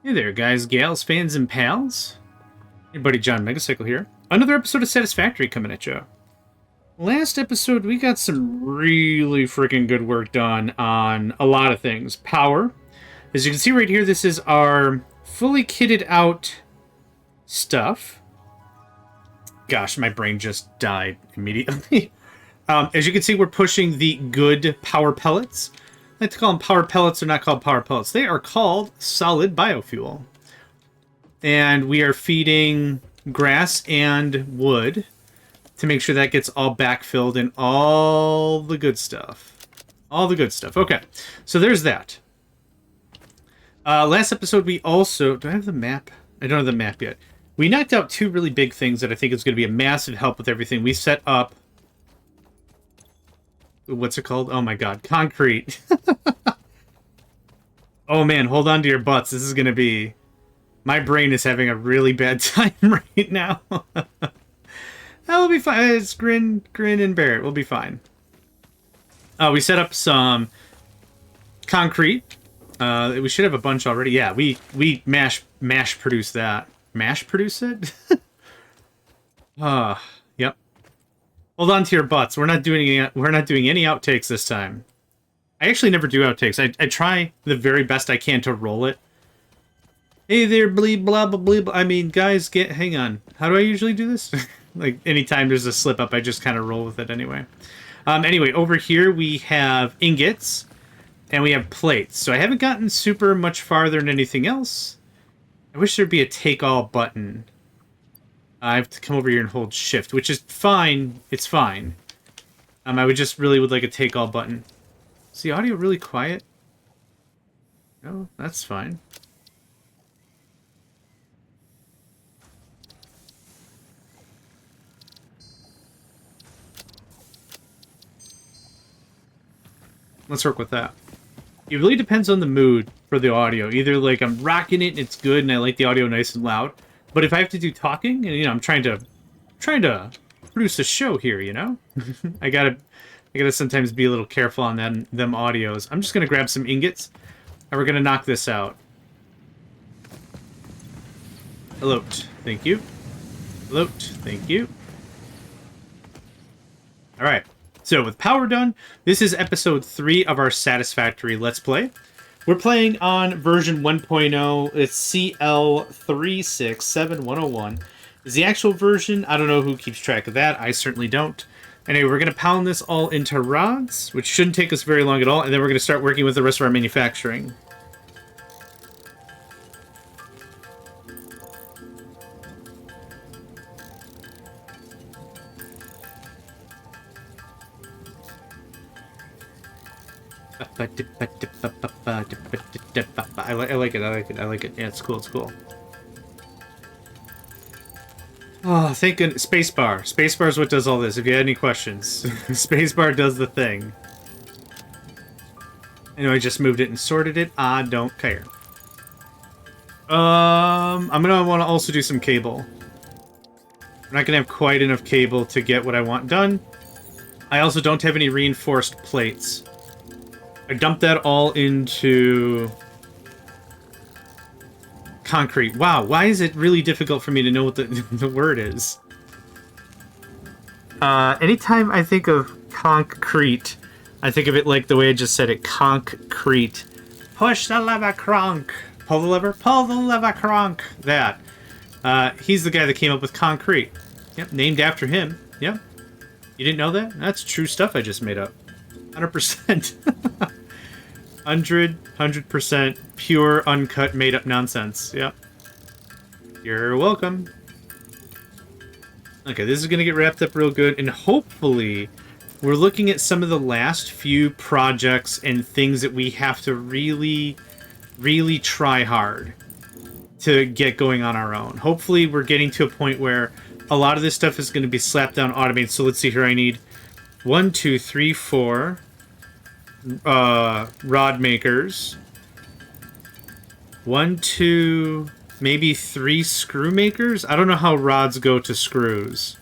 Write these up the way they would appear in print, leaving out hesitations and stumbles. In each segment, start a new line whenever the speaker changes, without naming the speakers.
Hey there, guys, gals, fans, and pals. Hey, buddy JohnMegacycle here. Another episode of Satisfactory coming at you. Last episode, we got some really freaking good work done on a lot of things. Power. As you can see right here, this is our fully kitted out stuff. Gosh, my brain just died immediately. As you can see, we're pushing the good power pellets. I like to call them power pellets. They're not called power pellets. They are called solid biofuel. And we are feeding grass and wood to make sure that gets all backfilled and all the good stuff. All the good stuff. Okay, so there's that. Last episode, we also... Do I have the map? I don't have the map yet. We knocked out two really big things that I think is going to be a massive help with everything. We set up... What's it called? Oh my god. Concrete. Oh man, hold on to your butts. This is going to be... My brain is having a really bad time right now. That'll be fine. It's grin, and bear it. We'll be fine. We set up some concrete. We should have a bunch already. Yeah, we mash produce that. Mash produce it? Yep. Hold on to your butts. We're not doing any outtakes this time. I actually never do outtakes. I try the very best I can to roll it. Hey there, bleep, blah, blah, bleep. I mean, guys, hang on. How do I usually do this? Like, anytime there's a slip up, I just kind of roll with it anyway. Anyway, over here we have ingots, and we have plates. So I haven't gotten super much farther than anything else. I wish there'd be a take-all button. I have to come over here and hold shift, which is fine. It's fine. I would just really would like a take-all button. Is the audio really quiet? No, that's fine. Let's work with that. It really depends on the mood for the audio. Either like I'm rocking it and it's good and I like the audio nice and loud. But if I have to do talking and I'm trying to produce a show here, I gotta sometimes be a little careful on them audios. I'm just gonna grab some ingots and we're gonna knock this out. Hello, thank you. Hello, thank you. All right. So, with power done, this is episode 3 of our Satisfactory Let's Play. We're playing on version 1.0. It's CL367101. Is the actual version? I don't know who keeps track of that. I certainly don't. Anyway, we're going to pound this all into rods, which shouldn't take us very long at all, and then we're going to start working with the rest of our manufacturing. I like it. Yeah, it's cool. Oh, thank goodness. Spacebar. Spacebar is what does all this, if you had any questions. Spacebar does the thing. I know I just moved it and sorted it. I don't care. I'm gonna want to also do some cable. I'm not gonna have quite enough cable to get what I want done. I also don't have any reinforced plates. I dumped that all into concrete. Wow, why is it really difficult for me to know what the word is? Anytime I think of concrete, I think of it like the way I just said it, concrete. Push the lever, cronk. Pull the lever, cronk. That. He's the guy that came up with concrete. Yep, named after him. Yep. You didn't know that? That's true stuff I just made up. 100%. 100% pure, uncut, made-up nonsense. Yep. You're welcome. Okay, this is going to get wrapped up real good, and hopefully we're looking at some of the last few projects and things that we have to really, really try hard to get going on our own. Hopefully we're getting to a point where a lot of this stuff is going to be slapped down automated. So let's see here. I need 1, 2, 3, 4... rod makers. 1, 2, maybe 3 screw makers? I don't know how rods go to screws.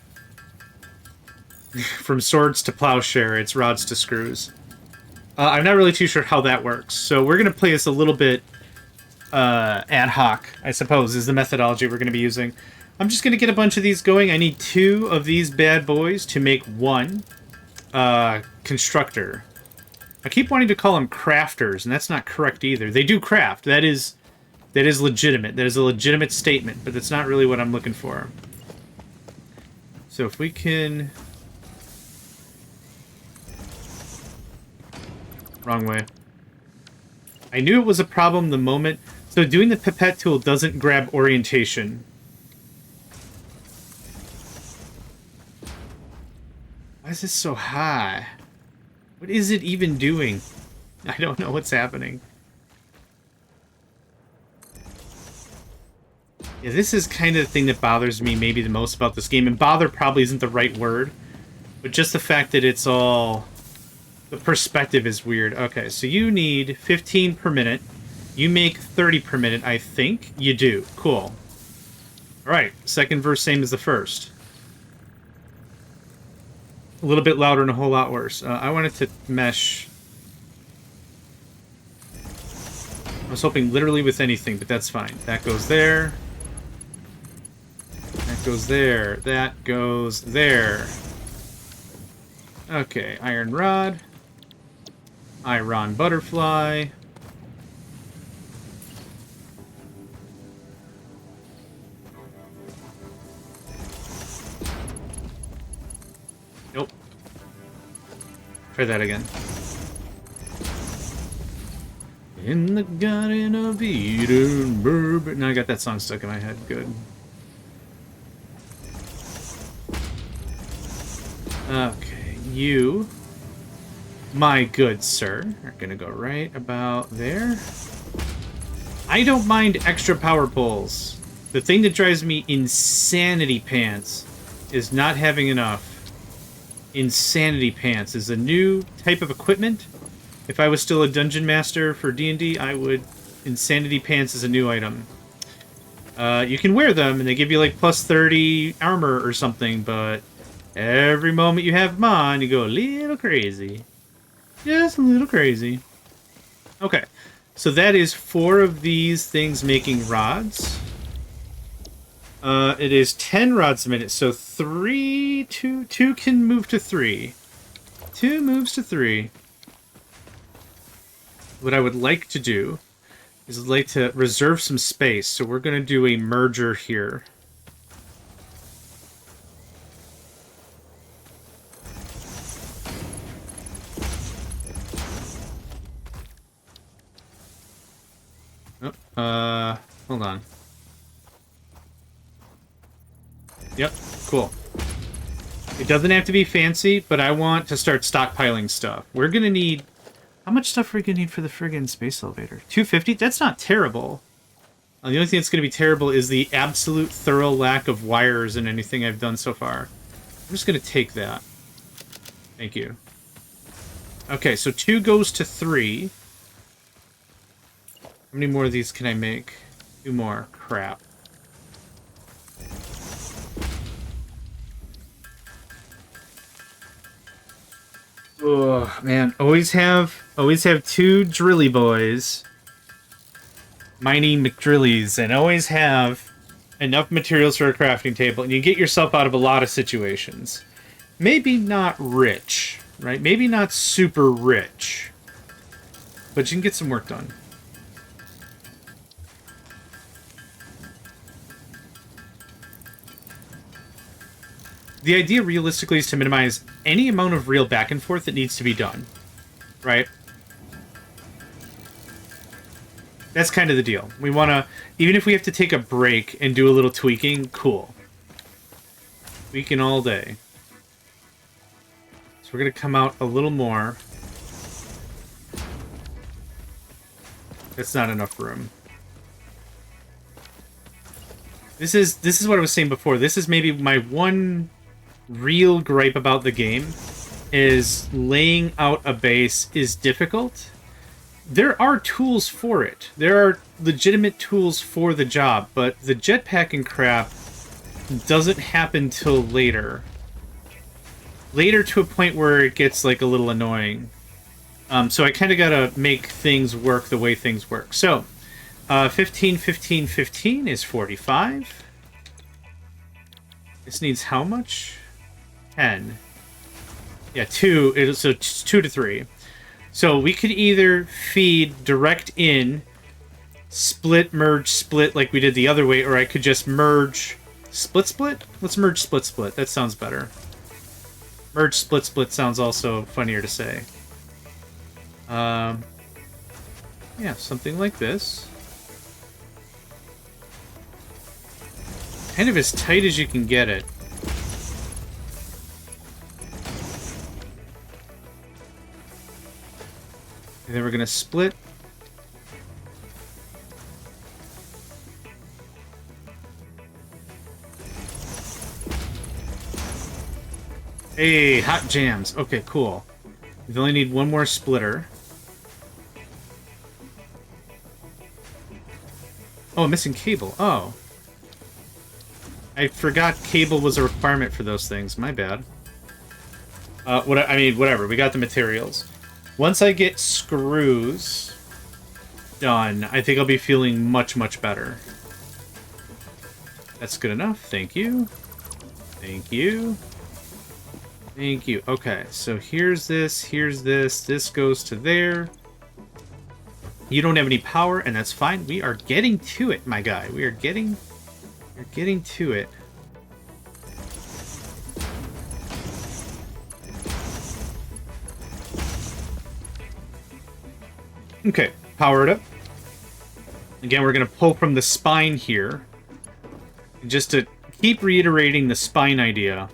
From swords to plowshare, it's rods to screws. I'm not really too sure how that works. So we're going to play this a little bit ad hoc, I suppose, is the methodology we're going to be using. I'm just going to get a bunch of these going. I need 2 of these bad boys to make 1 constructor. I keep wanting to call them crafters, and that's not correct either. They do craft. That is legitimate. That is a legitimate statement, but that's not really what I'm looking for. So if we can... Wrong way. I knew it was a problem the moment... So doing the pipette tool doesn't grab orientation. Why is this so high? What is it even doing? I don't know what's happening. Yeah, this is kind of the thing that bothers me maybe the most about this game. And bother probably isn't the right word. But just the fact that it's all... The perspective is weird. Okay, so you need 15 per minute. You make 30 per minute, I think. You do. Cool. Alright, second verse same as the first. A little bit louder and a whole lot worse. I wanted to mesh... I was hoping literally with anything, but that's fine. That goes there. That goes there. That goes there. Okay, iron rod. Iron butterfly. Nope. Try that again. In the garden of Eden, bourbon. Now I got that song stuck in my head. Good. Okay, you, my good sir, are gonna go right about there. I don't mind extra power poles. The thing that drives me insanity pants is not having enough. Insanity pants is a new type of equipment. If I was still a dungeon master for D&D, I would... Insanity pants is a new item. You can wear them, and they give you, like, plus 30 armor or something, but every moment you have them on, you go a little crazy. Just a little crazy. Okay, so that is 4 of these things making rods. It is 10 rods a minute, so 2 can move to 3. 2 moves to 3. What I would like to do is I'd like to reserve some space, so we're going to do a merger here. Oh, hold on. Yep, cool. It doesn't have to be fancy, but I want to start stockpiling stuff. We're going to need... How much stuff are we going to need for the friggin' space elevator? 250? That's not terrible. The only thing that's going to be terrible is the absolute thorough lack of wires in anything I've done so far. I'm just going to take that. Thank you. Okay, so 2 goes to 3. How many more of these can I make? 2 more. Crap. Oh man, always have 2 drilly boys mining McDrillies, and always have enough materials for a crafting table, and you get yourself out of a lot of situations. Maybe not rich, right? Maybe not super rich, but you can get some work done. The idea, realistically, is to minimize any amount of real back and forth that needs to be done. Right? That's kind of the deal. We want to... Even if we have to take a break and do a little tweaking, cool. Tweaking all day. So we're going to come out a little more. That's not enough room. This is what I was saying before. This is maybe my one... real gripe about the game is laying out a base is difficult. There are tools for it. There are legitimate tools for the job, but the jetpack and crap doesn't happen till later. Later to a point where it gets like a little annoying. So I kind of gotta make things work the way things work. So 15, 15, 15 is 45. This needs how much? 10. Yeah, 2. So it's 2 to 3. So we could either feed direct in, split, merge, split like we did the other way, or I could just merge, split, split? Let's merge, split, split. That sounds better. Merge, split, split sounds also funnier to say. Yeah, something like this. Kind of as tight as you can get it. And then we're going to split. Hey, hot jams. Okay, cool. We only need one more splitter. Oh, missing cable. Oh. I forgot cable was a requirement for those things. My bad. Whatever. We got the materials. Once I get screws done, I think I'll be feeling much, much better. That's good enough. Thank you. Thank you. Thank you. Okay, so here's this. This goes to there. You don't have any power, and that's fine. We are getting to it, my guy. We're getting to it. Okay, power it up. Again, we're going to pull from the spine here. Just to keep reiterating the spine idea.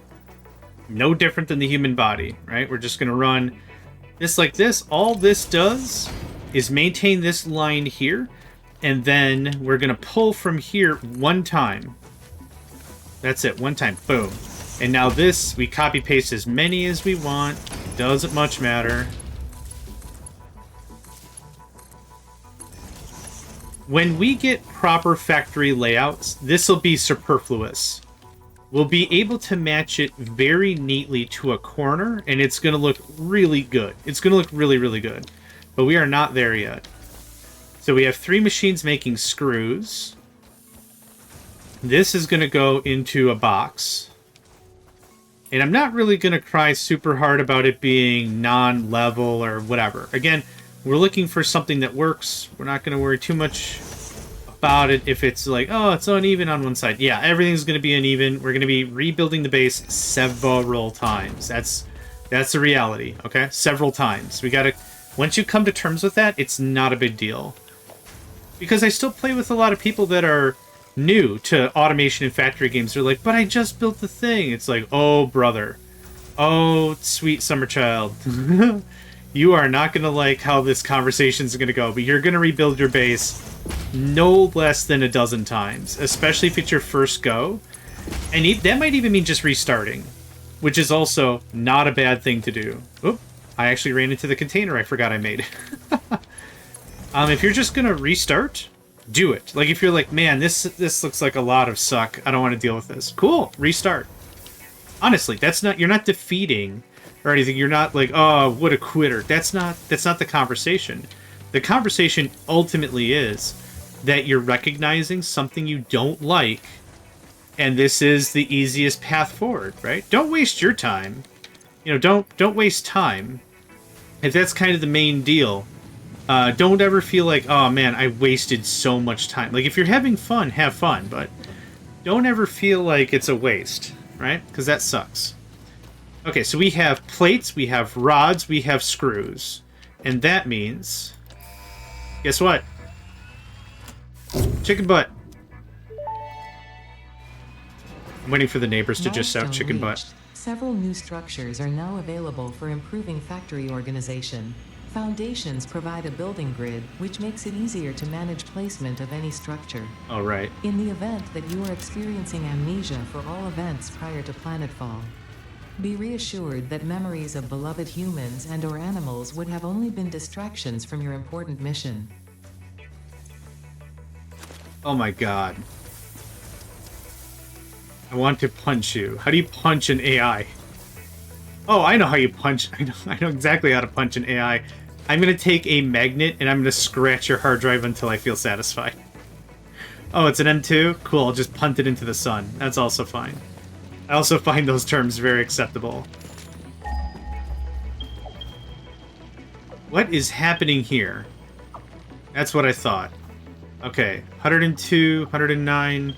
No different than the human body, right? We're just going to run this like this. All this does is maintain this line here. And then we're going to pull from here one time. That's it, one time. Boom. And now this, we copy paste as many as we want. Doesn't much matter. When we get proper factory layouts, this will be superfluous. We'll be able to match it very neatly to a corner, and it's going to look really good. It's going to look really, really good. But we are not there yet. So we have 3 machines making screws. This is going to go into a box. And I'm not really going to cry super hard about it being non-level or whatever. Again, we're looking for something that works. We're not going to worry too much about it if it's like, oh, it's uneven on one side. Yeah, everything's going to be uneven. We're going to be rebuilding the base several times. That's the reality, okay? Several times. We got to... Once you come to terms with that, it's not a big deal. Because I still play with a lot of people that are new to automation and factory games. They're like, but I just built the thing. It's like, oh, brother. Oh, sweet summer child. You are not going to like how this conversation is going to go, but you're going to rebuild your base no less than a dozen times, especially if it's your first go. And that might even mean just restarting, which is also not a bad thing to do. Oop, I actually ran into the container I forgot I made. If you're just going to restart, do it. Like if you're like, man, this looks like a lot of suck. I don't want to deal with this. Cool, restart. Honestly, you're not defeating or anything. You're not like, oh, what a quitter. That's not the conversation. The conversation ultimately is that you're recognizing something you don't like, and this is the easiest path forward, right? Don't waste your time. You know, don't waste time. If that's kind of the main deal, don't ever feel like, oh man, I wasted so much time. Like if you're having fun, have fun, but don't ever feel like it's a waste, right? Because that sucks. Okay, so we have plates, we have rods, we have screws. And that means... Guess what? Chicken butt. I'm waiting for the neighbors to just shout chicken butt.
Several new structures are now available for improving factory organization. Foundations provide a building grid, which makes it easier to manage placement of any structure.
All right.
In the event that you are experiencing amnesia for all events prior to planetfall, be reassured that memories of beloved humans and/or animals would have only been distractions from your important mission.
Oh my god. I want to punch you. How do you punch an AI? Oh, I know how you punch. I know exactly how to punch an AI. I'm going to take a magnet and I'm going to scratch your hard drive until I feel satisfied. Oh, it's an M2? Cool, I'll just punt it into the sun. That's also fine. I also find those terms very acceptable. What is happening here? That's what I thought. Okay, 102, 109...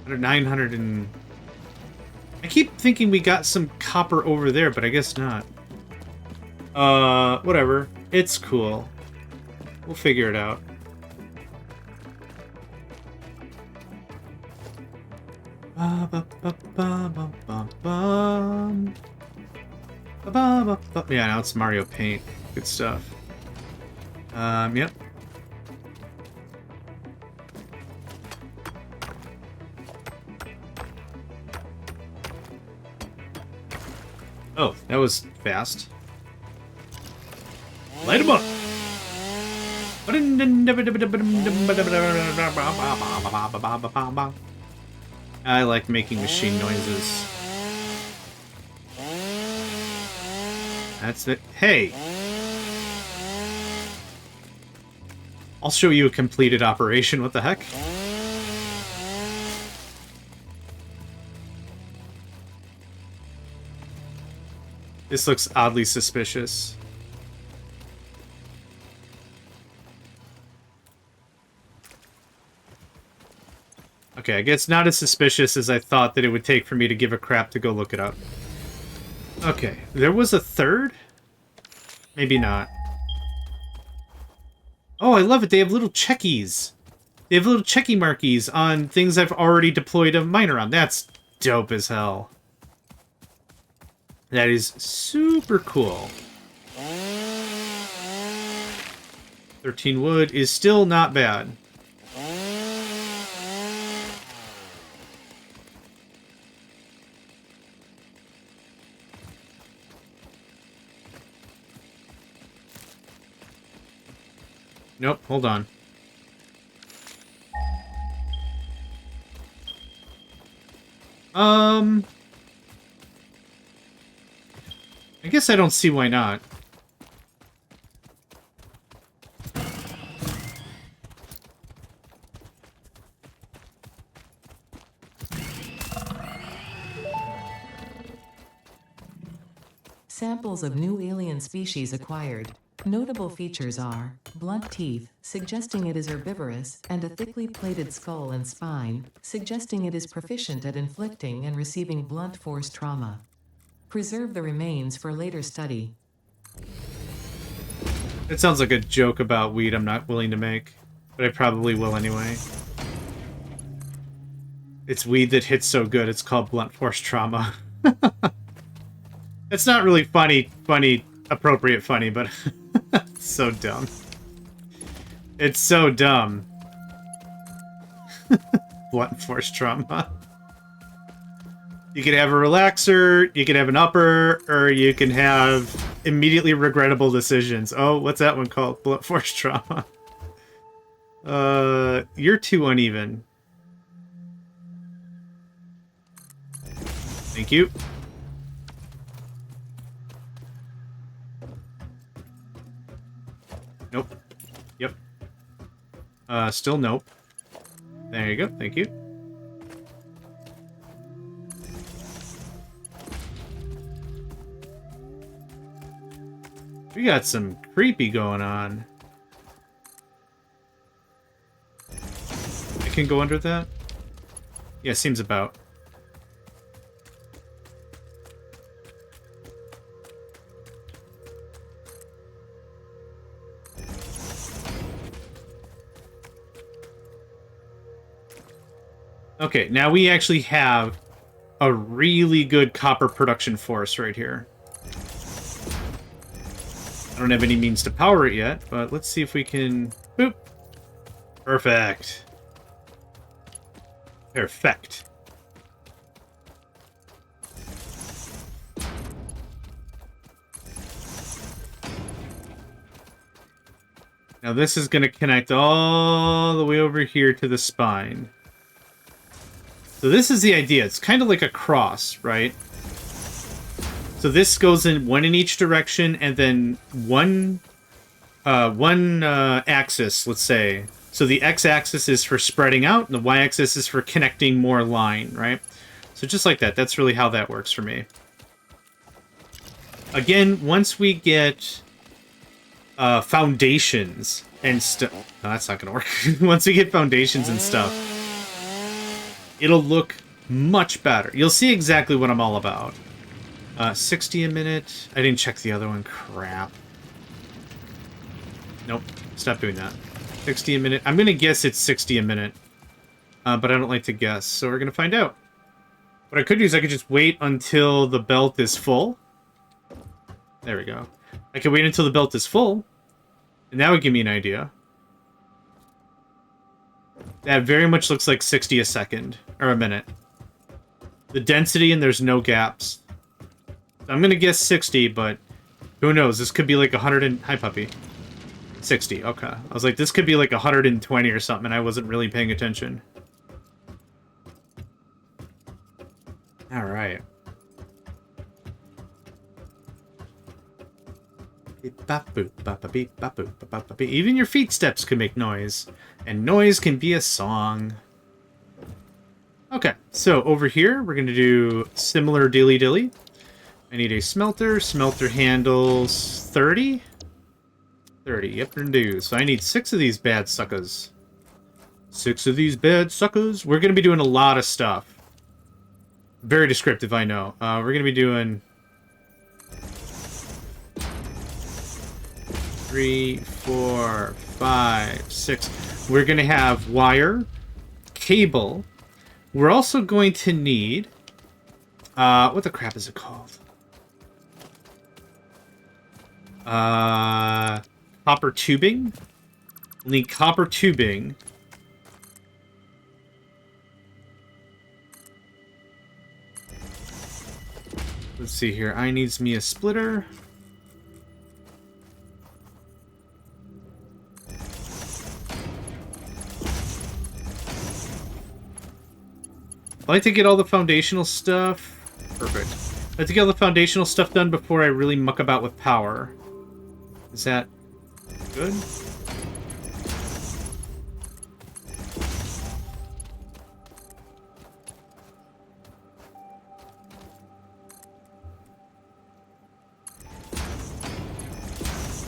900 and... I keep thinking we got some copper over there, but I guess not. Whatever. It's cool. We'll figure it out. Yeah, now it's Mario Paint. Good stuff. Yep. Oh, that was fast. Light him up! I like making machine noises. That's it. Hey! I'll show you a completed operation, what the heck? This looks oddly suspicious. Okay, I guess not as suspicious as I thought that it would take for me to give a crap to go look it up. Okay, there was a third? Maybe not. Oh, I love it. They have little checkies. They have little checky markies on things I've already deployed a miner on. That's dope as hell. That is super cool. 13 wood is still not bad. Nope, hold on. I guess I don't see why not.
Samples of new alien species acquired. Notable features are blunt teeth, suggesting it is herbivorous, and a thickly plated skull and spine, suggesting it is proficient at inflicting and receiving blunt force trauma. Preserve the remains for later study.
It sounds like a joke about weed I'm not willing to make, but I probably will anyway. It's weed that hits so good, it's called blunt force trauma. It's not really funny, appropriate funny, but it's so dumb. It's so dumb. Blunt force trauma. You could have a relaxer, you could have an upper, or you can have immediately regrettable decisions. Oh, what's that one called? Blunt force trauma. You're too uneven. Thank you. Nope. Yep. Still nope. There you go. Thank you. We got some creepy going on. I can go under that? Yeah, seems about. Okay, now we actually have a really good copper production force right here. I don't have any means to power it yet, but let's see if we can... Boop! Perfect. Perfect. Now this is going to connect all the way over here to the spine. So this is the idea. It's kind of like a cross, right? So this goes in one in each direction, and then one axis, let's say, So the x-axis is for spreading out, and the y-axis is for connecting more line, right? So just like that, that's really how that works for me. Again, once we get foundations and stuff... No, that's not going to work. Once we get foundations and stuff, it'll look much better. You'll see exactly what I'm all about. 60 a minute. I didn't check the other one. Crap. Nope. Stop doing that. 60 a minute. I'm going to guess it's 60 a minute. But I don't like to guess, so we're going to find out. What I could do is I could just wait until the belt is full. There we go. I can wait until the belt is full, and that would give me an idea. That very much looks like 60 a second, or a minute. The density, and there's no gaps. I'm going to guess 60, but who knows? This could be like 100 and... Hi, puppy. 60, okay. I was like, this could be like 120 or something, and I wasn't really paying attention. Alright. Even your feet steps can make noise. And noise can be a song. Okay, so over here, we're going to do similar dilly-dilly. I need a smelter. Smelter handles 30? 30, yep, and do. So I need 6 of these bad suckers. 6 of these bad suckers. We're going to be doing a lot of stuff. Very descriptive, I know. We're going to be doing... 3, 4, 5, 6. We're going to have wire, cable. We're also going to need... what the crap is it called? Copper tubing. We'll need copper tubing. Let's see here. I needs me a splitter. I like to get all the foundational stuff. Perfect. I like to get all the foundational stuff done before I really muck about with power. Is that good?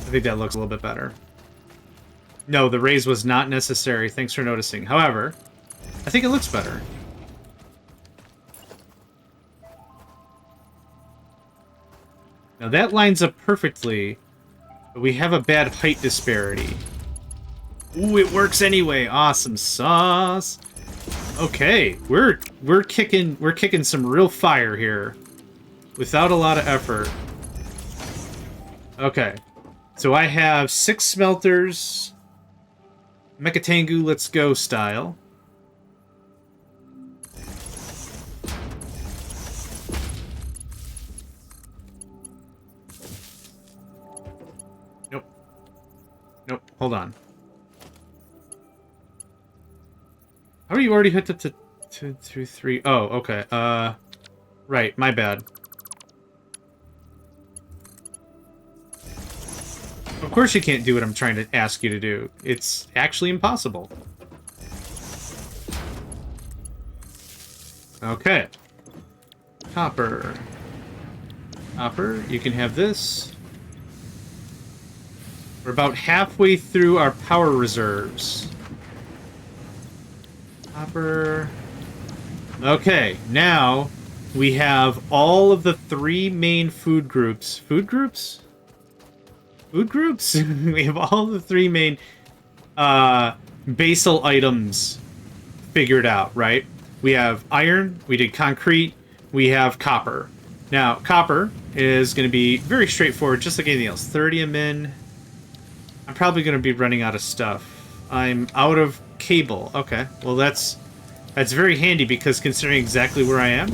I think that looks a little bit better. No, the raise was not necessary. Thanks for noticing. However, I think it looks better. Now that lines up perfectly, but we have a bad height disparity. Ooh, it works anyway. Awesome sauce. Okay, we're kicking some real fire here, without a lot of effort. Okay, so I have 6 smelters, Megatangu, let's go style. Nope, hold on. How are you already hooked up to 2, 2, 3? Oh, okay. Right, my bad. Of course you can't do what I'm trying to ask you to do. It's actually impossible. Okay. Copper. Copper, you can have this. We're about halfway through our power reserves. Copper. Okay, now we have all of the 3 main food groups. Food groups? Food groups? We have all the 3 main basal items figured out, right? We have iron, we did concrete, we have copper. Now, copper is going to be very straightforward, just like anything else. 30 a min. I'm probably going to be running out of stuff. I'm out of cable. Okay, well that's very handy because considering exactly where I am.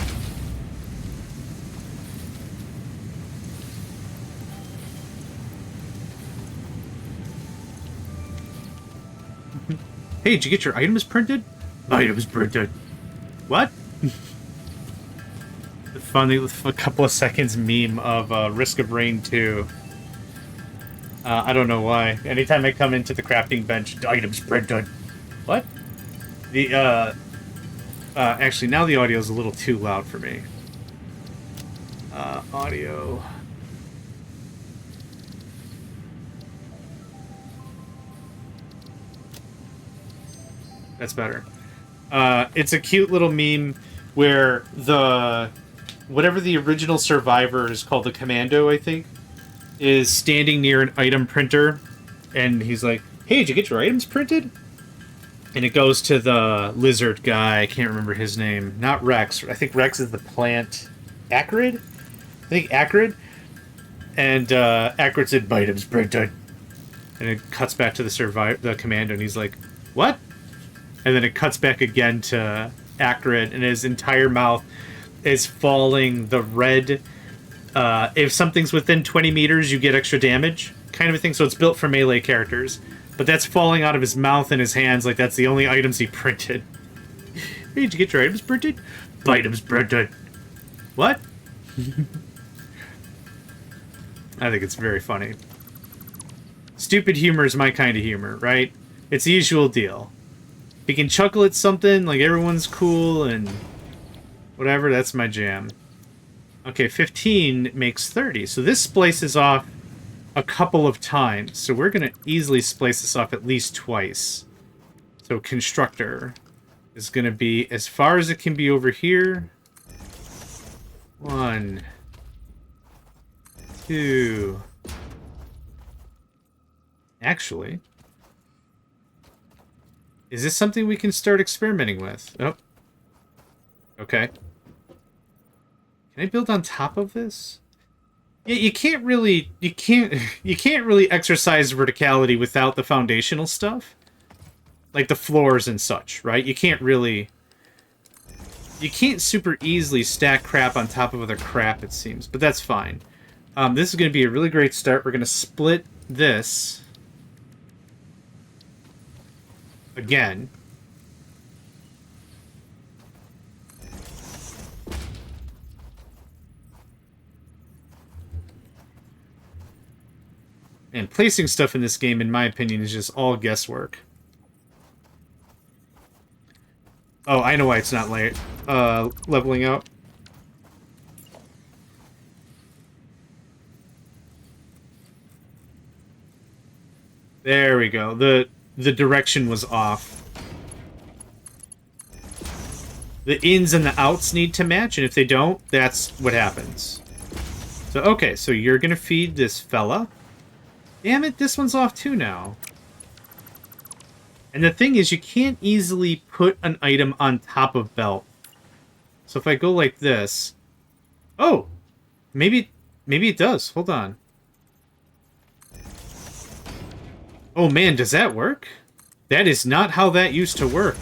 Hey, did you get your items printed? Items printed. What? The funny, a couple of seconds meme of Risk of Rain 2. I don't know why. Anytime I come into the crafting bench, items printed. What? The, actually, now the audio is a little too loud for me. Audio. That's better. It's a cute little meme where whatever the original survivor is called, the commando, I think, is standing near an item printer, and he's like, "Hey, did you get your items printed?" And it goes to the lizard guy. I can't remember his name. Not Rex. I think Rex is the plant. Acrid? I think Acrid. And Acrid said, "My items printed." And it cuts back to the commando, and he's like, "What?" And then it cuts back again to Acrid, and his entire mouth is falling the red. If something's within 20 meters, you get extra damage, kind of a thing. So it's built for melee characters. But that's falling out of his mouth and his hands like that's the only items he printed. Hey, did you get your items printed? Items printed. What? I think it's very funny. Stupid humor is my kind of humor, right? It's the usual deal. If you can chuckle at something, like everyone's cool and whatever, that's my jam. Okay, 15 makes 30. So this splices off a couple of times. So we're going to easily splice this off at least twice. So constructor is going to be as far as it can be over here. 1, 2. Actually, is this something we can start experimenting with? Oh. Okay. Can I build on top of this? Yeah, you can't really exercise verticality without the foundational stuff. Like the floors and such, right? You can't super easily stack crap on top of other crap, it seems. But that's fine. This is going to be a really great start. We're going to split this again. And placing stuff in this game, in my opinion, is just all guesswork. Oh, I know why it's not leveling out. There we go. The direction was off. The ins and the outs need to match, and if they don't, that's what happens. So, okay, so you're gonna feed this fella. Damn it, this one's off too now. And the thing is, you can't easily put an item on top of belt. So if I go like this... Oh! Maybe it does. Hold on. Oh man, does that work? That is not how that used to work.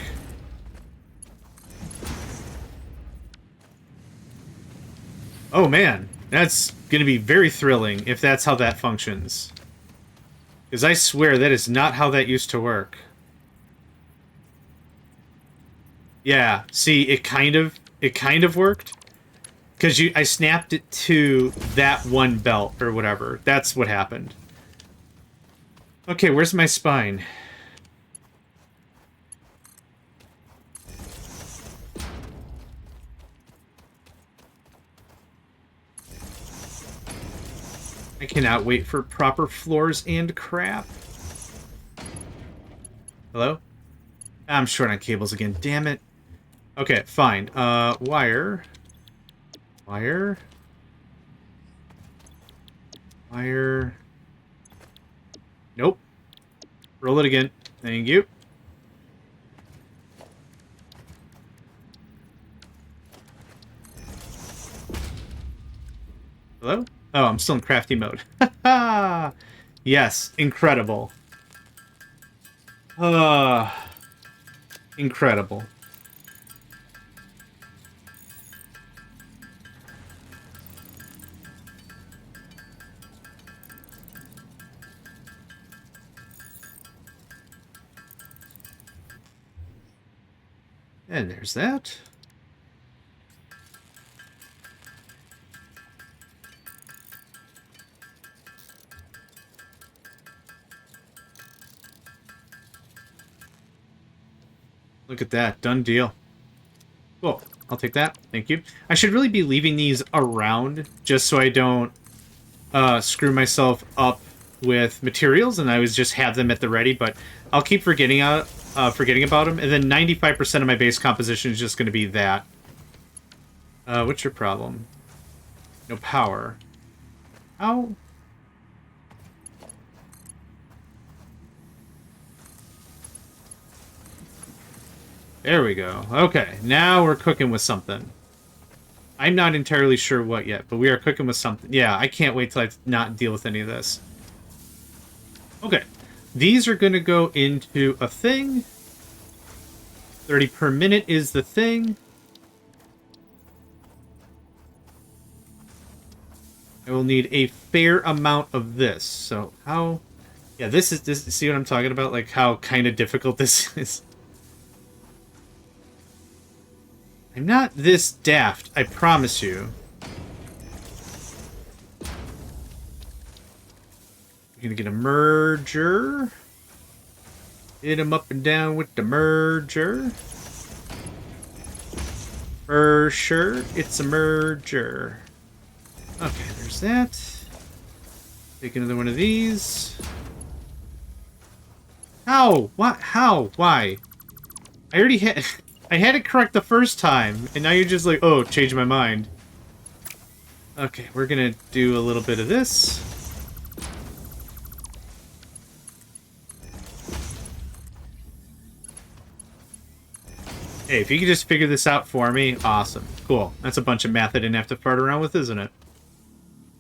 Oh man, that's gonna be very thrilling if that's how that functions. Because I swear that is not how that used to work. Yeah, see, it kind of worked. Because I snapped it to that one belt, or whatever. That's what happened. Okay, where's my spine? I cannot wait for proper floors and crap. Hello? I'm short on cables again, damn it. Okay, fine. Wire. Wire. Wire. Nope. Roll it again. Thank you. Hello? Oh, I'm still in crafty mode. Yes, incredible. Incredible. And there's that. Look at that. Done deal. Cool. I'll take that. Thank you. I should really be leaving these around just so I don't screw myself up with materials, and I always just have them at the ready, but I'll keep forgetting about them, and then 95% of my base composition is just going to be that. What's your problem? No power. How? There we go. Okay, now we're cooking with something. I'm not entirely sure what yet, but we are cooking with something. Yeah, I can't wait till I not deal with any of this. Okay, these are going to go into a thing. 30 per minute is the thing. I will need a fair amount of this. So how... Yeah, this is... See what I'm talking about? Like how kind of difficult this is. I'm not this daft, I promise you. We're gonna get a merger. Hit him up and down with the merger. For sure, it's a merger. Okay, there's that. Take another one of these. How? What? How? Why? I already had... I had it correct the first time, and now you're just like, oh, change my mind. Okay, we're gonna do a little bit of this. Hey, if you could just figure this out for me, awesome. Cool. That's a bunch of math I didn't have to fart around with, isn't it?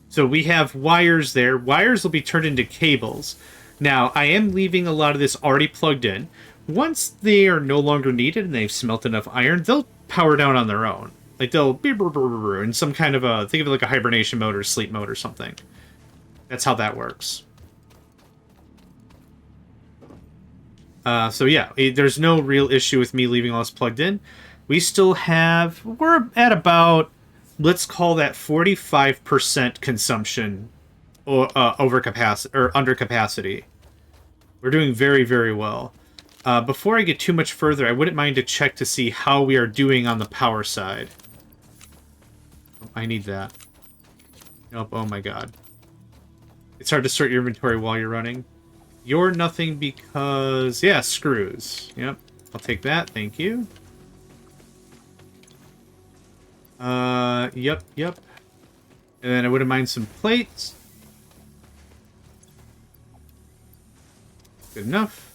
So we have wires there. Wires will be turned into cables. Now, I am leaving a lot of this already plugged in. Once they are no longer needed and they've smelt enough iron, they'll power down on their own. Like, they'll be in some kind of a... Think of it like a hibernation mode or sleep mode or something. That's how that works. So yeah, there's no real issue with me leaving all this plugged in. We still have... We're at about... Let's call that 45% consumption over capacity, or under capacity. We're doing very, very well. Before I get too much further, I wouldn't mind to check to see how we are doing on the power side. Oh, I need that. Nope, oh my god. It's hard to sort your inventory while you're running. You're nothing because... Yeah, screws. Yep, I'll take that, thank you. Yep. And then I wouldn't mind some plates. Good enough.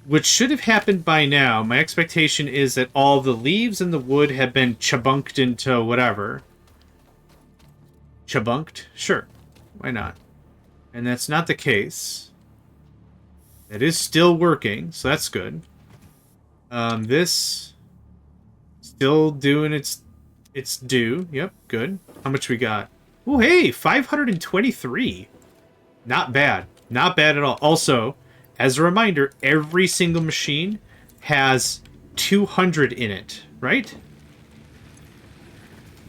Which should have happened by now. My expectation is that all the leaves and the wood have been chabunked into whatever. Chabunked? Sure. Why not? And that's not the case. It is still working, so that's good. This... Still doing its due. Yep, good. How much we got? Oh, hey! 523! Not bad. Not bad at all. Also... As a reminder, every single machine has 200 in it, right?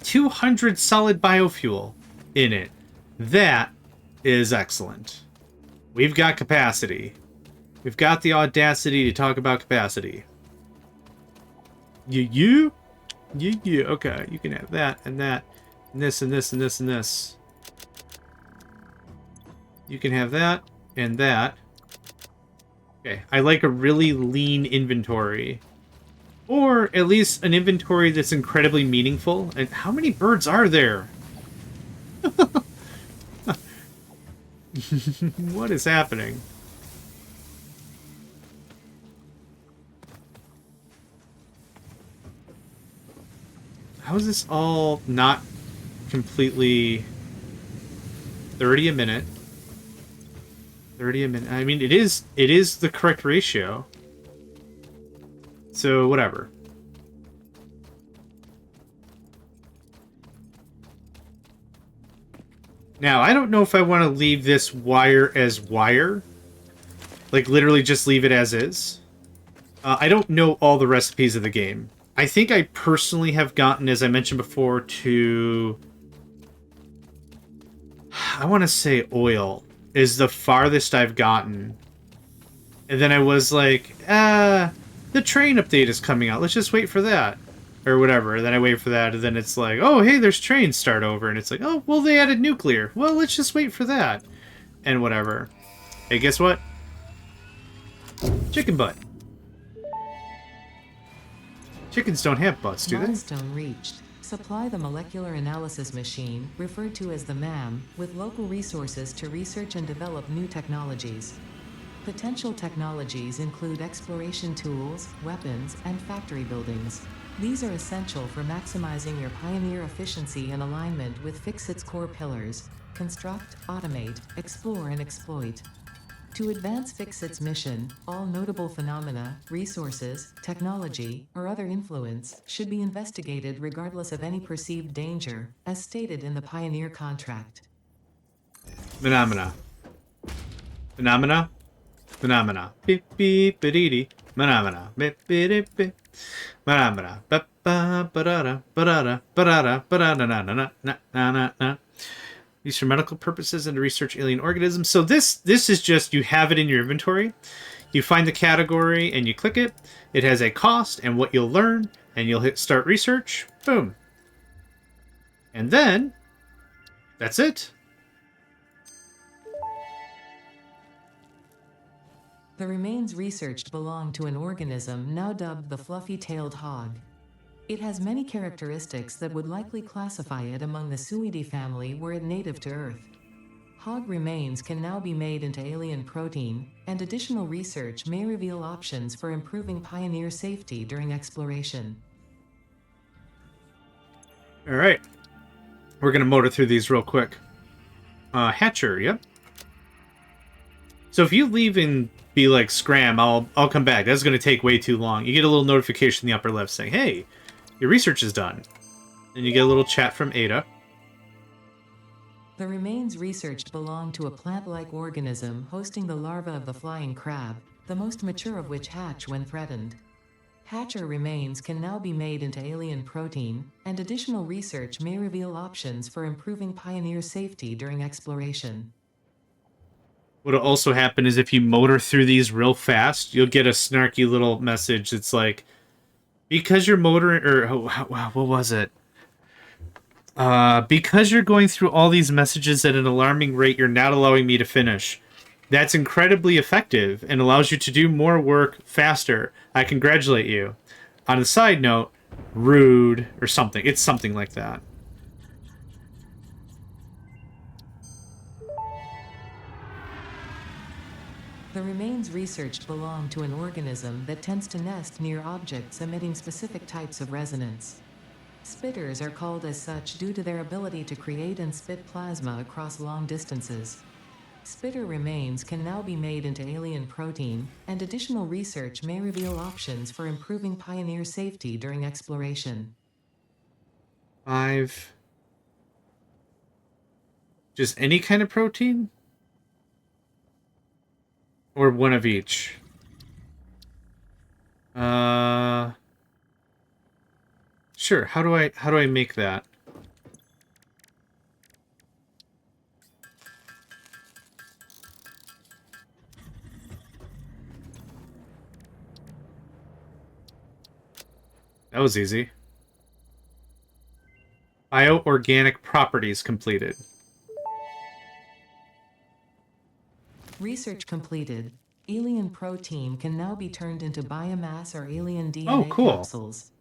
200 solid biofuel in it. That is excellent. We've got capacity. We've got the audacity to talk about capacity. You? Okay, you can have that, and that, and this, and this, and this, and this. You can have that, and that. Okay, I like a really lean inventory. Or at least an inventory that's incredibly meaningful. And how many birds are there? What is happening? How is this all not completely 30 a minute? 30 a minute. I mean, it is the correct ratio. So, whatever. Now, I don't know if I want to leave this wire as wire. Like, literally just leave it as is. I don't know all the recipes of the game. I think I personally have gotten, as I mentioned before, to... I want to say oil is the farthest I've gotten And then I was like, the train update is coming out. Let's just wait for that. Or whatever. And then I wait for that, and then it's like, oh, hey, there's trains start over. And it's like, oh, well, they added nuclear. Well, let's just wait for that. And whatever. Hey, guess what? Chicken butt. Chickens don't have butts, do they?
Milestone reached. Supply the molecular analysis machine, referred to as the MAM, with local resources to research and develop new technologies. Potential technologies include exploration tools, weapons, and factory buildings. These are essential for maximizing your Pioneer efficiency and alignment with Fixit's core pillars: construct, automate, explore, and exploit. To advance Fixit's mission, all notable phenomena, resources, technology, or other influence should be investigated regardless of any perceived danger, as stated in the Pioneer contract.
Phenomena. Phenomena? Phenomena. Beep beep ba-dee-dee. Phenomena. Beep beep beep. Phenomena. Ba-ba-ba-da-da. Ba-da-da. Ba-da-da. Ba-da-da-na-na-na-na-na-na. Used for medical purposes and to research alien organisms. So this is just, you have it in your inventory. You find the category and you click it. It has a cost and what you'll learn, and you'll hit start research. Boom. And then that's it.
The remains researched belong to an organism now dubbed the fluffy-tailed hog. It has many characteristics that would likely classify it among the Suidae family were it native to Earth. Hog remains can now be made into alien protein, and additional research may reveal options for improving Pioneer safety during exploration.
All right. We're going to motor through these real quick. Hatcher, yep. So if you leave and be like, scram, I'll come back. That's going to take way too long. You get a little notification in the upper left saying, hey, your research is done. And you get a little chat from Ada.
The remains researched belong to a plant-like organism hosting the larva of the flying crab, the most mature of which hatch when threatened. Hatcher remains can now be made into alien protein, and additional research may reveal options for improving Pioneer safety during exploration.
What'll also happen is if you motor through these real fast, you'll get a snarky little message that's like, because you're motoring, or what was it? Because you're going through all these messages at an alarming rate, you're not allowing me to finish. That's incredibly effective and allows you to do more work faster. I congratulate you. On a side note, rude or something. It's something like that.
The remains researched belong to an organism that tends to nest near objects emitting specific types of resonance. Spitters are called as such due to their ability to create and spit plasma across long distances. Spitter remains can now be made into alien protein, and additional research may reveal options for improving Pioneer safety during exploration.
5. Just any kind of protein? Or one of each? Sure. How do I make that? That was easy. Bioorganic properties completed.
Research completed. Alien protein can now be turned into biomass or alien DNA
Oh, cool.
capsules.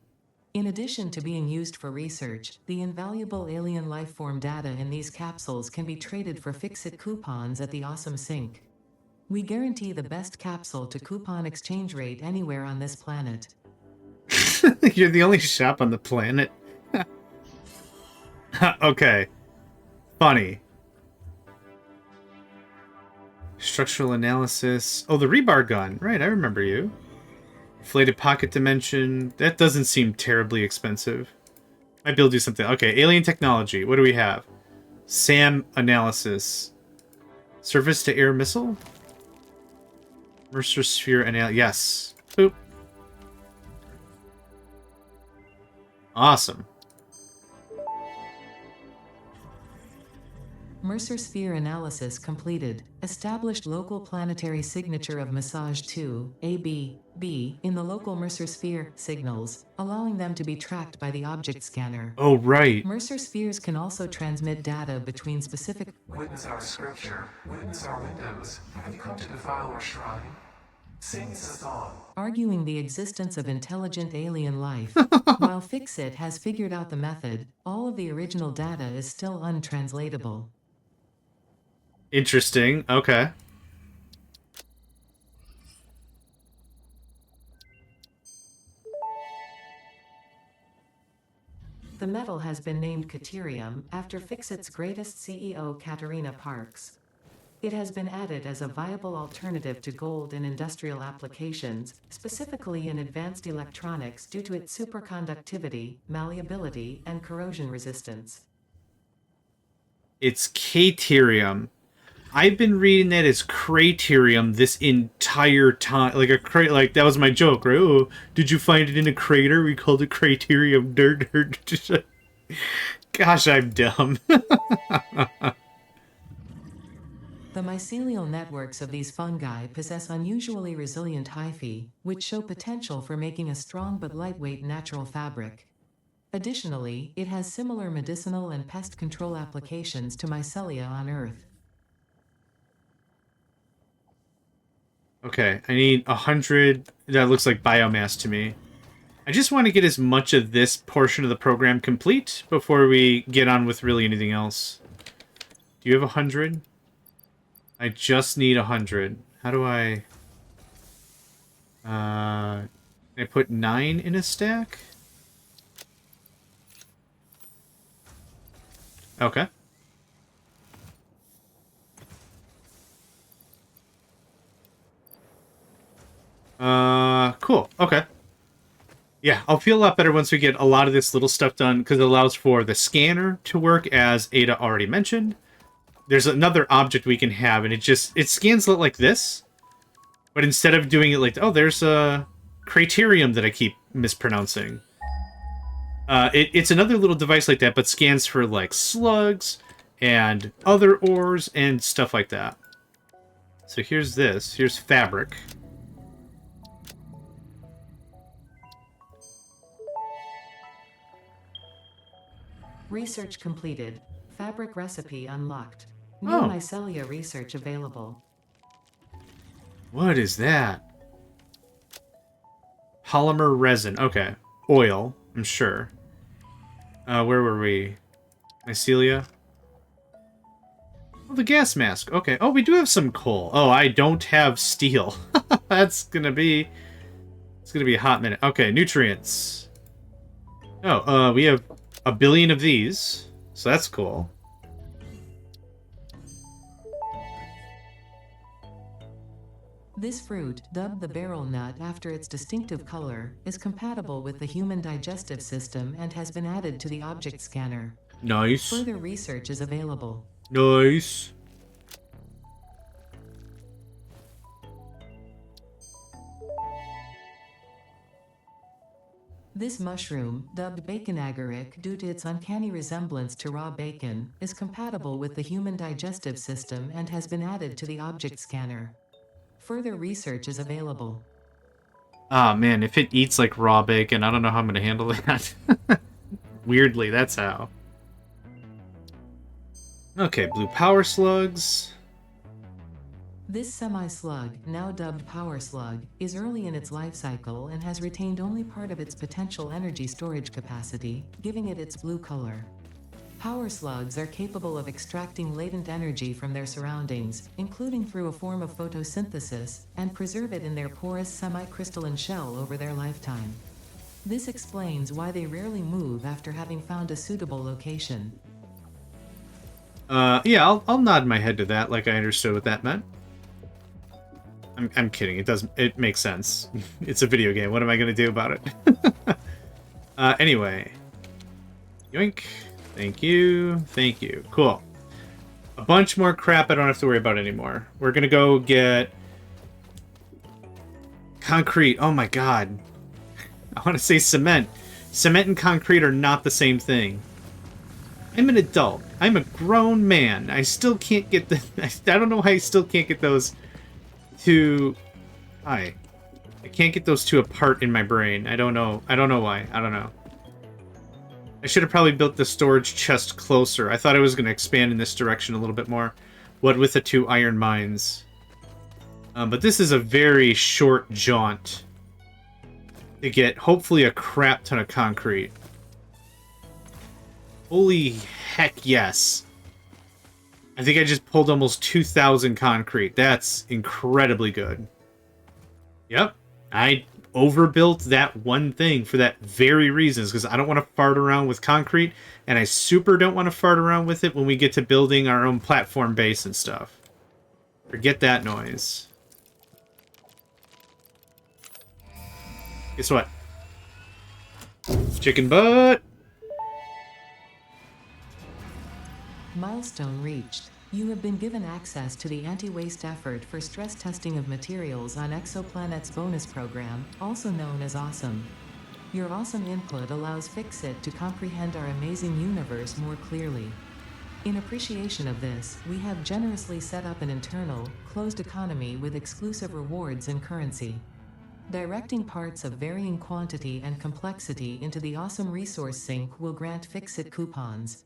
In addition to being used for research, the invaluable alien lifeform data in these capsules can be traded for Fixit coupons at the Awesome Sink. We guarantee the best capsule to coupon exchange rate anywhere on this planet.
You're the only shop on the planet. Okay. Funny. Structural analysis. Oh, the rebar gun. Right, I remember you. Inflated pocket dimension. That doesn't seem terribly expensive. Might be able to do something. Okay, alien technology. What do we have? SAM analysis. Surface to air missile? Mercer sphere analysis. Yes. Boop. Awesome.
Mercer sphere analysis completed. Established local planetary signature of massage 2, AB, in the local Mercer sphere signals, allowing them to be tracked by the object scanner.
Oh, right.
Mercer spheres can also transmit data between specific.
Witness our scripture, witness our windows. Have you come to defile our shrine? Sing us a song.
Arguing the existence of intelligent alien life. While Fixit has figured out the method, all of the original data is still untranslatable.
Interesting. Okay.
The metal has been named Caterium after Fixit's greatest CEO, Katerina Parks. It has been added as a viable alternative to gold in industrial applications, specifically in advanced electronics due to its superconductivity, malleability, and corrosion resistance.
It's Caterium. I've been reading that as Craterium this entire time. Like that was my joke, right? Oh, did you find it in a crater? We called it Craterium. Dirt. Gosh, I'm dumb.
The mycelial networks of these fungi possess unusually resilient hyphae, which show potential for making a strong but lightweight natural fabric. Additionally, it has similar medicinal and pest control applications to mycelia on Earth.
Okay, I need 100. That looks like biomass to me. I just want to get as much of this portion of the program complete before we get on with really anything else. Do you have 100? I just need 100. How do I... Can I put 9 in a stack? Okay. Cool. Okay. Yeah, I'll feel a lot better once we get a lot of this little stuff done, because it allows for the scanner to work, as Ada already mentioned. There's another object we can have, and it scans like this, but instead of doing it like, oh, there's a Craterium that I keep mispronouncing. It's another little device like that, but scans for, like, slugs and other ores and stuff like that. So here's this. Here's fabric.
Research completed. Fabric recipe unlocked. New
Oh.
mycelia research available.
What is that? Polymer resin. Okay. Oil, I'm sure. Where were we? Mycelia? Oh, the gas mask. Okay. Oh, we do have some coal. Oh, I don't have steel. It's gonna be a hot minute. Okay, nutrients. Oh, we have 1 billion of these, so that's cool.
This fruit, dubbed the barrel nut after its distinctive color, is compatible with the human digestive system and has been added to the object scanner.
Nice.
Further research is available.
Nice.
This mushroom, dubbed bacon agaric due to its uncanny resemblance to raw bacon, is compatible with the human digestive system and has been added to the object scanner. Further research is available.
Ah, man, if it eats like raw bacon, I don't know how I'm going to handle that. Weirdly, that's how. Okay, blue power slugs.
This semi-slug, now dubbed power slug, is early in its life cycle and has retained only part of its potential energy storage capacity, giving it its blue color. Power slugs are capable of extracting latent energy from their surroundings, including through a form of photosynthesis, and preserve it in their porous semi-crystalline shell over their lifetime. This explains why they rarely move after having found a suitable location.
Yeah, I'll nod my head to that, like I understood what that meant. I'm kidding. It makes sense. It's a video game. What am I going to do about it? Anyway. Yoink. Thank you. Thank you. Cool. A bunch more crap I don't have to worry about anymore. We're going to go get concrete. Oh my god. I want to say cement. Cement and concrete are not the same thing. I'm an adult. I'm a grown man. I still can't get the... I don't know why I still can't get those two... I can't get those two apart in my brain. I don't know. I don't know why. I don't know. I should have probably built the storage chest closer. I thought I was going to expand in this direction a little bit more. What with the 2 iron mines. But this is a very short jaunt to get, hopefully, a crap ton of concrete. Holy heck, yes. I think I just pulled almost 2,000 concrete. That's incredibly good. Yep. I overbuilt that one thing for that very reason, because I don't want to fart around with concrete, and I super don't want to fart around with it when we get to building our own platform base and stuff. Forget that noise. Guess what? Chicken butt!
Milestone reached. You have been given access to the anti-waste effort for stress testing of materials on Exoplanet's bonus program, also known as Awesome. Your awesome input allows Fixit to comprehend our amazing universe more clearly. In appreciation of this, we have generously set up an internal, closed economy with exclusive rewards and currency. Directing parts of varying quantity and complexity into the Awesome Resource Sink will grant Fixit coupons.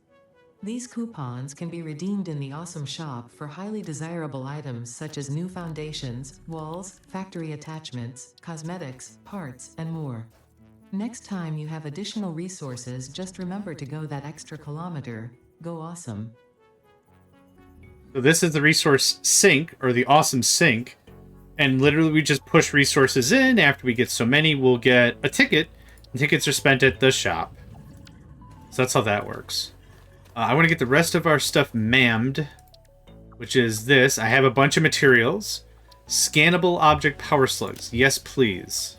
These coupons can be redeemed in the Awesome Shop for highly desirable items such as new foundations, walls, factory attachments, cosmetics, parts, and more. Next time you have additional resources, just remember to go that extra kilometer. Go awesome.
So this is the resource sink, or the awesome sink, and literally we just push resources in. After we get so many, we'll get a ticket, and tickets are spent at the shop. So that's how that works. I want to get the rest of our stuff mammed, which is this. I have a bunch of materials. Scannable object power slugs. Yes, please.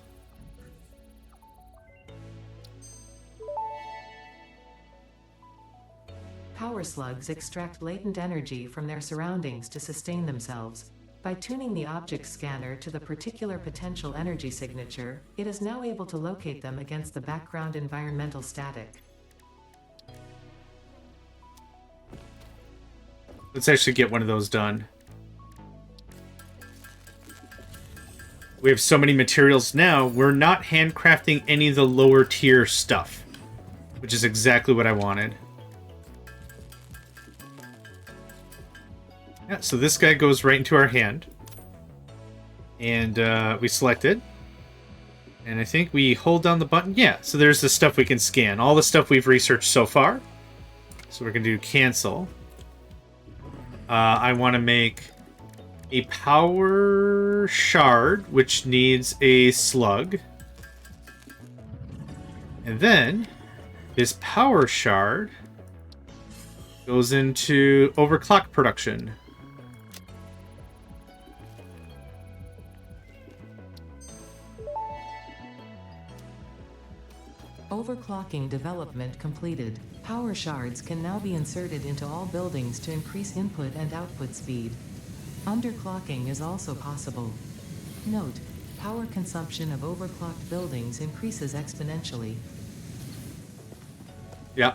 Power slugs extract latent energy from their surroundings to sustain themselves. By tuning the object scanner to the particular potential energy signature, it is now able to locate them against the background environmental static.
Let's actually get one of those done. We have so many materials now, we're not handcrafting any of the lower tier stuff, which is exactly what I wanted. Yeah, so this guy goes right into our hand. And we select it. And I think we hold down the button. Yeah, so there's the stuff we can scan. All the stuff we've researched so far. So we're going to do cancel. I want to make a power shard, which needs a slug. And then this power shard goes into overclock production.
Overclocking development completed. Power shards can now be inserted into all buildings to increase input and output speed. Underclocking is also possible. Note: power consumption of overclocked buildings increases exponentially.
Yeah.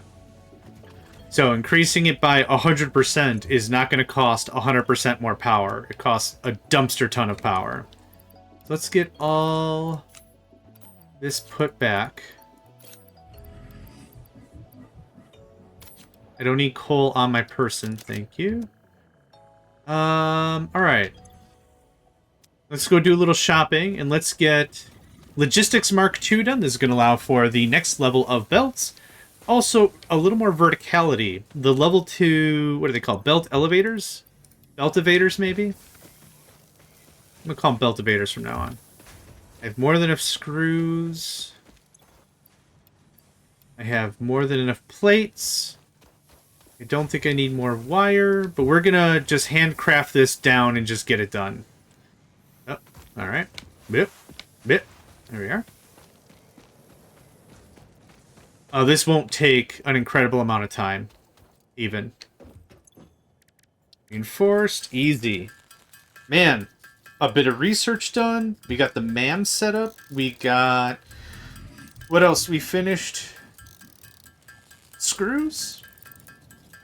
So increasing it by 100% is not going to cost 100% more power. It costs a dumpster ton of power. Let's get all this put back. I don't need coal on my person, thank you. Alright. Let's go do a little shopping, and let's get Logistics Mark II done. This is going to allow for the next level of belts. Also, a little more verticality. The level 2, what are they called? Belt elevators? Beltivators, maybe? I'm going to call them beltivators from now on. I have more than enough screws. I have more than enough plates. I don't think I need more wire, but we're gonna just handcraft this down and just get it done. Oh, alright. Bip. Bip. There we are. Oh, this won't take an incredible amount of time. Even. Reinforced. Easy. Man, a bit of research done. We got the MAM set up. We got... What else? We finished... Screws?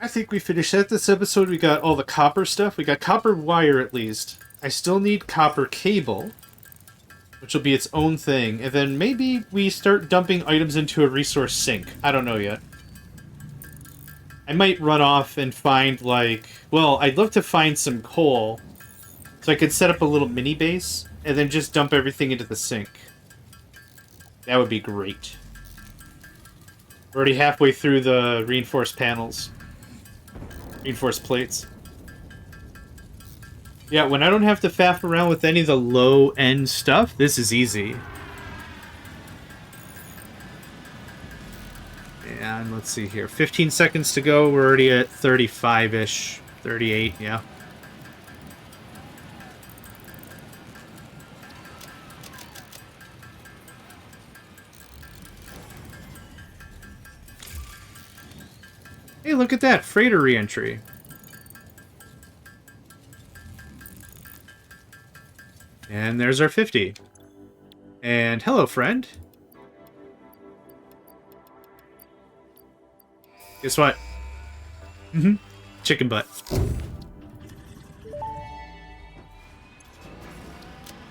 I think we finished that this episode. We got all the copper stuff. We got copper wire, at least. I still need copper cable, which will be its own thing. And then maybe we start dumping items into a resource sink. I don't know yet. I might run off and find, like... Well, I'd love to find some coal, so I could set up a little mini base, and then just dump everything into the sink. That would be great. We're already halfway through the reinforced panels. Reinforced plates. Yeah, when I don't have to faff around with any of the low-end stuff, this is easy. And let's see here. 15 seconds to go. We're already at 35-ish. 38, yeah. Hey, look at that. Freighter re-entry. And there's our 50. And hello, friend. Guess what? Chicken butt.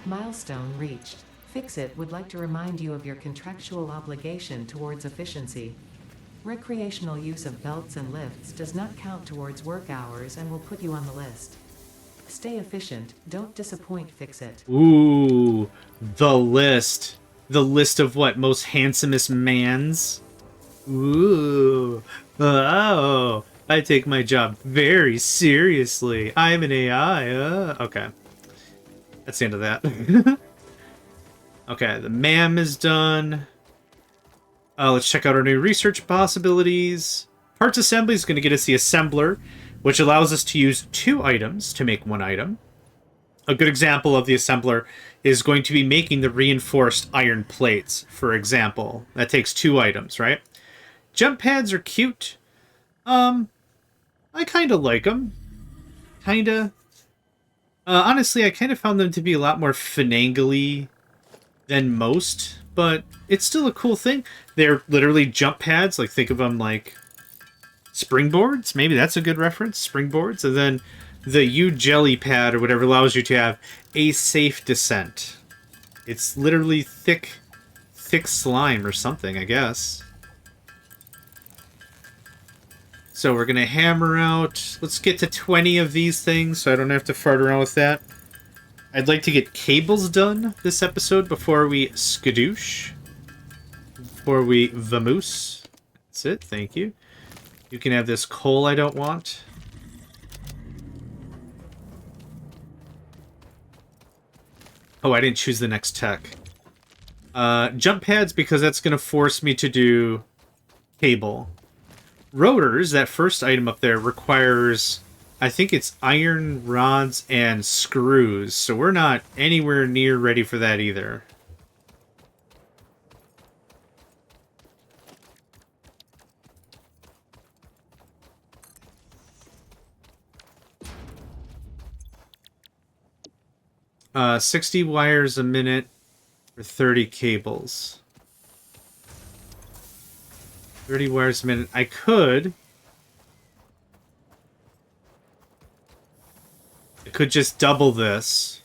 Milestone reached. Fix-It would like to remind you of your contractual obligation towards efficiency. Recreational use of belts and lifts does not count towards work hours and will put you on the list. Stay efficient, don't disappoint, Fix-It.
Ooh, the list. The list of what? Most handsomest mans? Ooh. Oh. I take my job very seriously. I'm an AI. Okay. That's the end of that. Okay, the MAM is done. Let's check out our new research possibilities. Parts assembly is going to get us the assembler, which allows us to use 2 items to make 1 item. A good example of the assembler is going to be making the reinforced iron plates, for example. That takes 2 items, right? Jump pads are cute. I kind of like them. Kinda. Honestly, I kind of found them to be a lot more finagly than most, but it's still a cool thing. They're literally jump pads, like think of them like springboards. Maybe that's a good reference, springboards. And then the U-jelly pad or whatever allows you to have a safe descent. It's literally thick slime or something, I guess. So we're going to hammer out... Let's get to 20 of these things so I don't have to fart around with that. I'd like to get cables done this episode before we skadoosh. Before we vamoose. That's it, thank you. You can have this coal I don't want. Oh, I didn't choose the next tech. Jump pads, because that's going to force me to do cable. Rotors, that first item up there, requires, I think it's iron rods and screws, so we're not anywhere near ready for that either. Uh, 60 wires a minute for 30 cables. 30 wires a minute. I could just double this.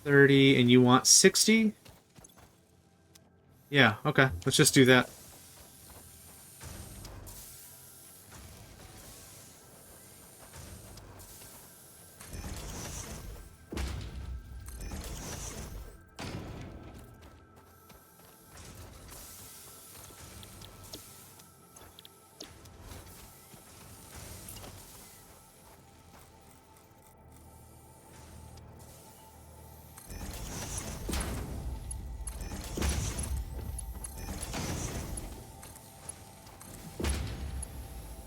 30, and you want 60? Yeah, okay. Let's just do that.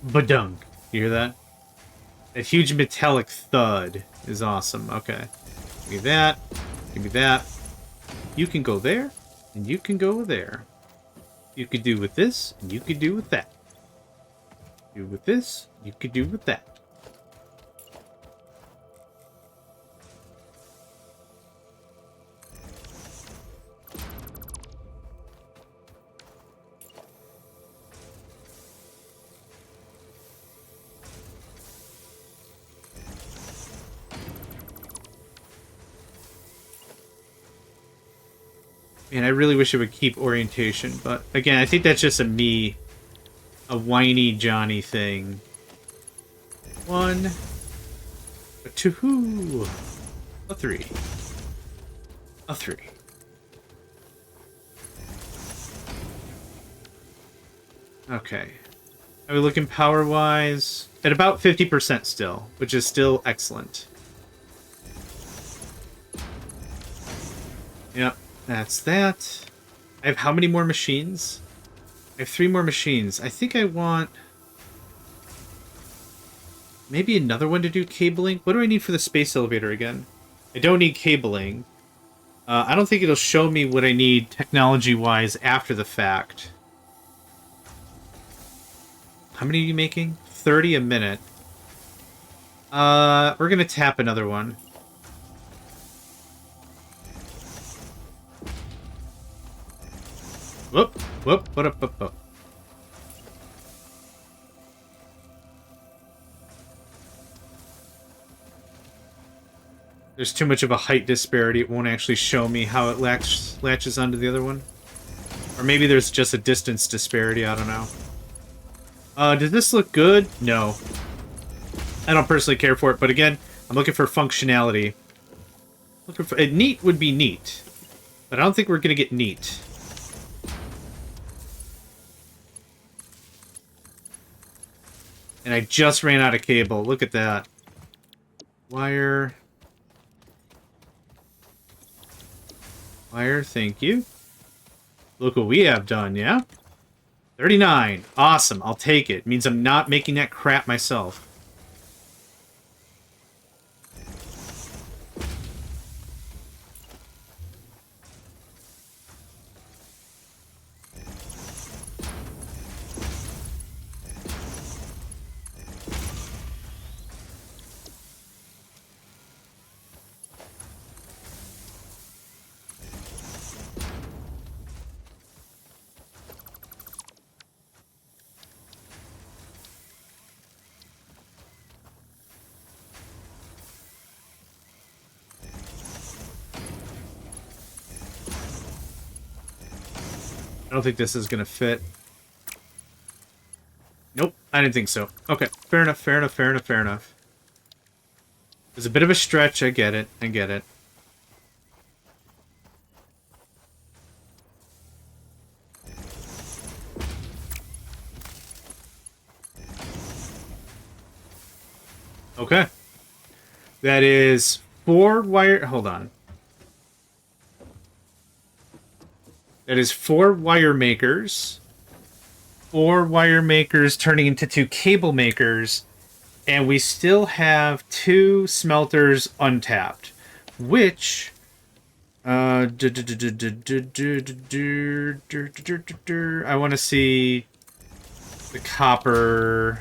Badunk. You hear that? That huge metallic thud is awesome. Okay. Give me that. Give me that. You can go there, and you can go there. You could do with this, and you could do with that. Do with this, you could do with that. And I really wish it would keep orientation, but again, I think that's just a whiny Johnny thing. 1, a 2, a 3, a 3. Okay. Are we looking power-wise? At about 50% still, which is still excellent. Yep, that's that. I have how many more machines? I have 3 more machines. I think I want... maybe another one to do cabling? What do I need for the space elevator again? I don't need cabling. I don't think it'll show me what I need technology-wise after the fact. How many are you making? 30 a minute. We're gonna tap another one. Whoop, whoop, what up, whoop, whoop. There's too much of a height disparity. It won't actually show me how it latches onto the other one. Or maybe there's just a distance disparity. I don't know. Does this look good? No. I don't personally care for it, but again, I'm looking for functionality. Looking for... neat would be neat. But I don't think we're going to get neat. And I just ran out of cable. Look at that. Wire. Wire, thank you. Look what we have done, yeah? 39. Awesome, I'll take it. Means I'm not making that crap myself. I don't think this is gonna fit. Nope, I didn't think so. Okay, fair enough, fair enough, fair enough, fair enough. It's a bit of a stretch, I get it, I get it. Okay. That is 4 wire... hold on. That is 4 wire makers. 4 wire makers turning into 2 cable makers. And we still have 2 smelters untapped. Which... I want to see... the copper...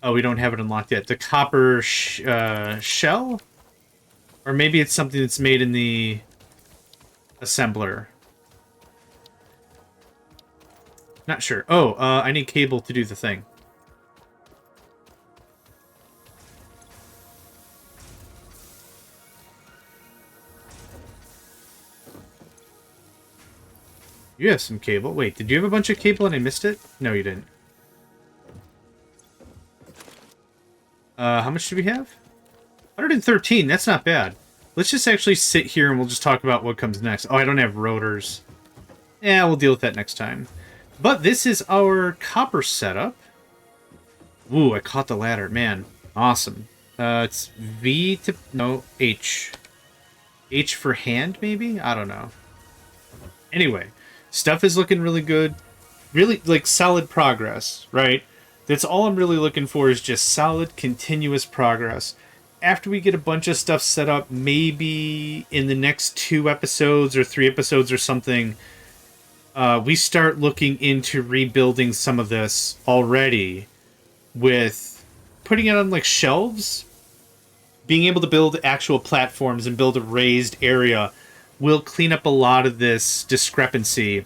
oh, we don't have it unlocked yet. The copper shell? Or maybe it's something that's made in the... assembler. Not sure. Oh, I need cable to do the thing. You have some cable. Wait, did you have a bunch of cable and I missed it? No, you didn't. How much do we have? 113. That's not bad. Let's just actually sit here and we'll just talk about what comes next. Oh, I don't have rotors. Yeah, we'll deal with that next time. But this is our copper setup. Ooh, I caught the ladder. Man, awesome. It's V to... no, H. H for hand, maybe? I don't know. Anyway, stuff is looking really good. Really, like, solid progress, right? That's all I'm really looking for is just solid, continuous progress. After we get a bunch of stuff set up, maybe in the next 2 episodes or 3 episodes or something, we start looking into rebuilding some of this already with putting it on like shelves. Being able to build actual platforms and build a raised area will clean up a lot of this discrepancy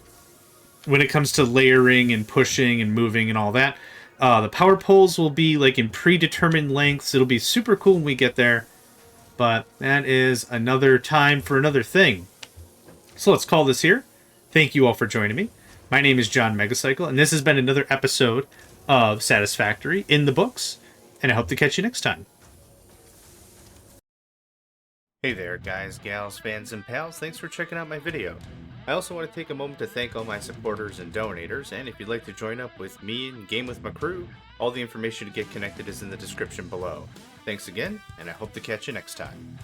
when it comes to layering and pushing and moving and all that. The power poles will be like in predetermined lengths. It'll be super cool when we get there. But that is another time for another thing. So let's call this here. Thank you all for joining me. My name is JohnMegacycle, and this has been another episode of Satisfactory in the books, and I hope to catch you next time. Hey there, guys, gals, fans, and pals. Thanks for checking out my video. I also want to take a moment to thank all my supporters and donators, and if you'd like to join up with me and game with my crew, all the information to get connected is in the description below. Thanks again, and I hope to catch you next time.